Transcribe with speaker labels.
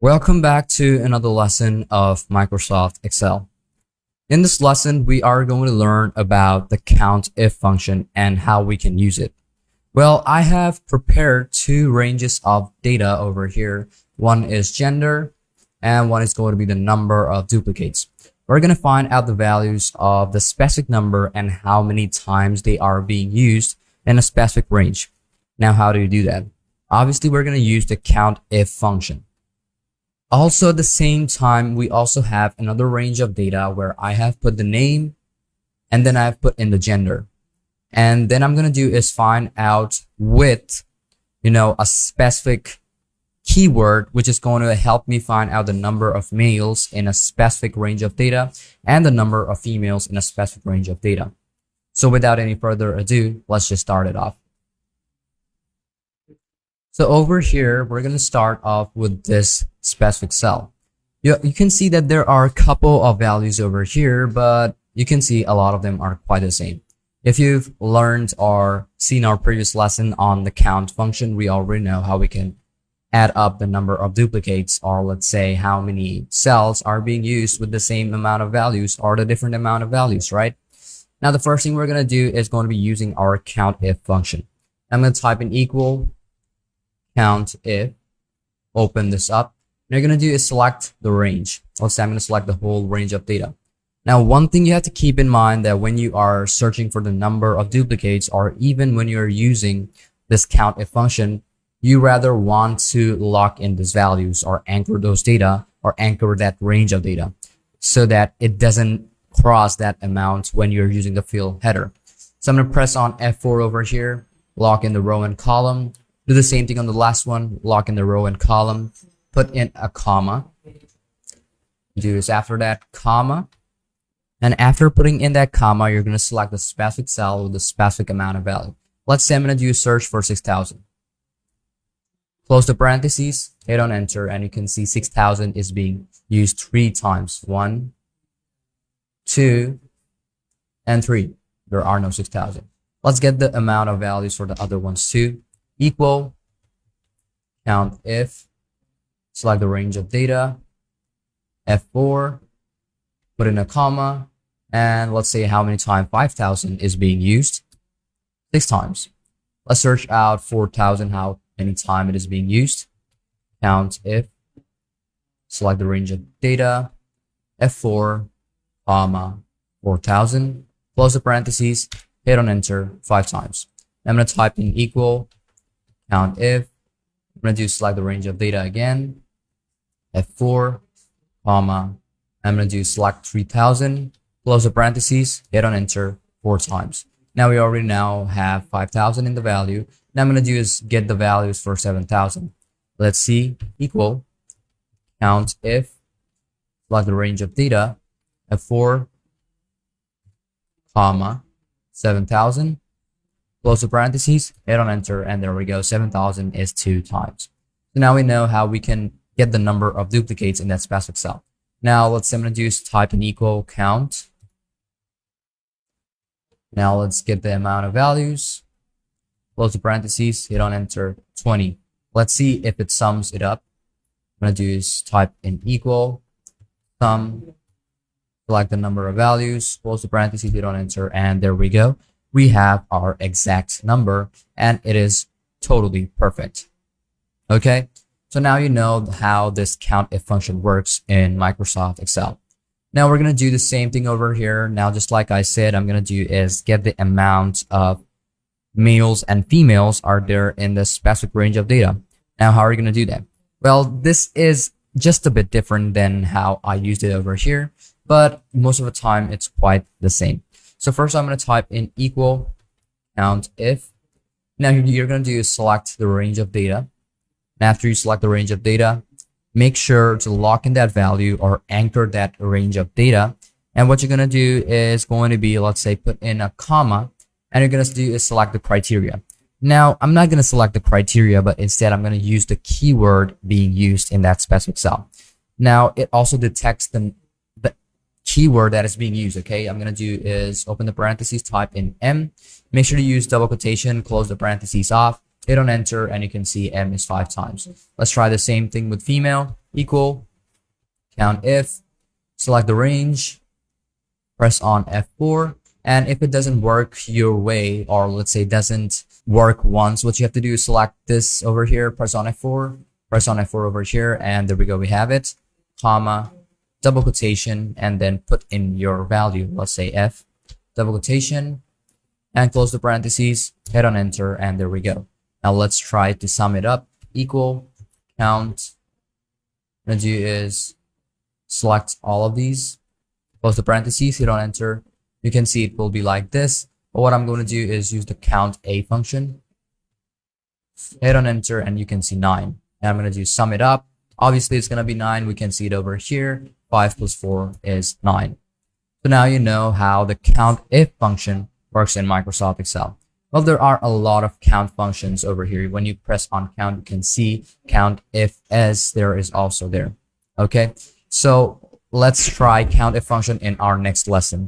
Speaker 1: Welcome back to another lesson of Microsoft Excel. In this lesson, we are going to learn about the COUNTIF function and how we can use it. Well, I have prepared two ranges of data over here. One is gender and one is going to be the number of duplicates. We're going to find out the values of the specific number and how many times they are being used in a specific range. Now, how do you do that? Obviously, we're going to use the COUNTIF function. Also, at the same time, we also have another range of data where I have put the name and then I've put in the gender. And then I'm going to do is find out with, a specific keyword, which is going to help me find out the number of males in a specific range of data and the number of females in a specific range of data. So without any further ado, let's just start it off. So over here, we're going to start off with this specific cell. You can see that there are a couple of values over here, but you can see a lot of them are quite the same. If you've learned or seen our previous lesson on the count function, we already know how we can add up the number of duplicates, or let's say how many cells are being used with the same amount of values or the different amount of values, right? Now, the first thing we're going to do is going to be using our COUNTIF function. I'm going to type in equal COUNTIF, open this up. What you're going to do is select the range. Let's say I'm going to select the whole range of data. Now, one thing you have to keep in mind that when you are searching for the number of duplicates, or even when you're using this COUNTIF function, you rather want to lock in these values or anchor those data or anchor that range of data so that it doesn't cross that amount when you're using the field header. So I'm going to press on F4 over here, lock in the row and column. Do the same thing on the last one, lock in the row and column, put in a comma. Do this after that, comma. And after putting in that comma, you're going to select the specific cell with the specific amount of value. Let's say I'm going to do a search for 6,000. Close the parentheses, hit on enter, and you can see 6,000 is being used 3 times. 1, 2, and 3. There are no 6,000. Let's get the amount of values for the other ones too. Equal COUNTIF, select the range of data, F4, put in a comma, and let's say how many times 5,000 is being used. 6 times. Let's search out 4,000, how many times it is being used. COUNTIF, select the range of data, F4, comma, 4,000, close the parentheses, hit on enter 5 times. I'm going to type in equal COUNTIF. I'm going to do select the range of data again, F4, comma, I'm going to do select 3,000, close the parentheses, hit on enter 4 times. Now we already now have 5,000 in the value. Now I'm going to do is get the values for 7,000. Let's see, equal COUNTIF, select the range of data, F4, comma, 7,000. Close the parentheses, hit on enter, and there we go. 7,000 is 2 times. So now we know how we can get the number of duplicates in that specific cell. Now let's say I'm going to do is type an equal count. Now let's get the amount of values. Close the parentheses, hit on enter, 20. Let's see if it sums it up. I'm going to do is type in equal sum, select the number of values, close the parentheses, hit on enter, and there we go. We have our exact number and it is totally perfect. Okay, so now you know how this COUNTIF function works in Microsoft Excel. Now we're going to do the same thing over here. Now, just like I said, I'm going to do is get the amount of males and females are there in the specific range of data. Now, how are you going to do that? Well, this is just a bit different than how I used it over here, but most of the time it's quite the same. So first I'm going to type in equal COUNTIF. Now you're going to do is select the range of data. And after you select the range of data, make sure to lock in that value or anchor that range of data. And what you're going to do is going to be, let's say, put in a comma, and you're going to do is select the criteria. Now, I'm not going to select the criteria, but instead I'm going to use the keyword being used in that specific cell. Now, it also detects the keyword that is being used. Okay, I'm going to do is open the parentheses, type in M, make sure to use double quotation, close the parentheses off, hit on enter, and you can see m is 5 times. Let's try the same thing with female. Equal COUNTIF, select the range, press on F4, and if it doesn't work your way, or let's say doesn't work once, what you have to do is select this over here, press on F4, press on F4 over here, and there we go, we have it, comma, double quotation, and then put in your value, let's say F, double quotation, and close the parentheses, hit on enter, and there we go. Now let's try to sum it up. Equal count, what I'm gonna do is select all of these, close the parentheses, hit on enter. You can see it will be like this, but what I'm going to do is use the count a function, hit on enter, and you can see 9. And I'm going to do sum it up. Obviously it's going to be 9. We can see it over here. 5 plus 4 is 9. So now you know how the COUNTIF function works in Microsoft Excel. Well, there are a lot of count functions over here. When you press on count, you can see COUNTIF as there is also there. Okay, so let's try COUNTIF function in our next lesson.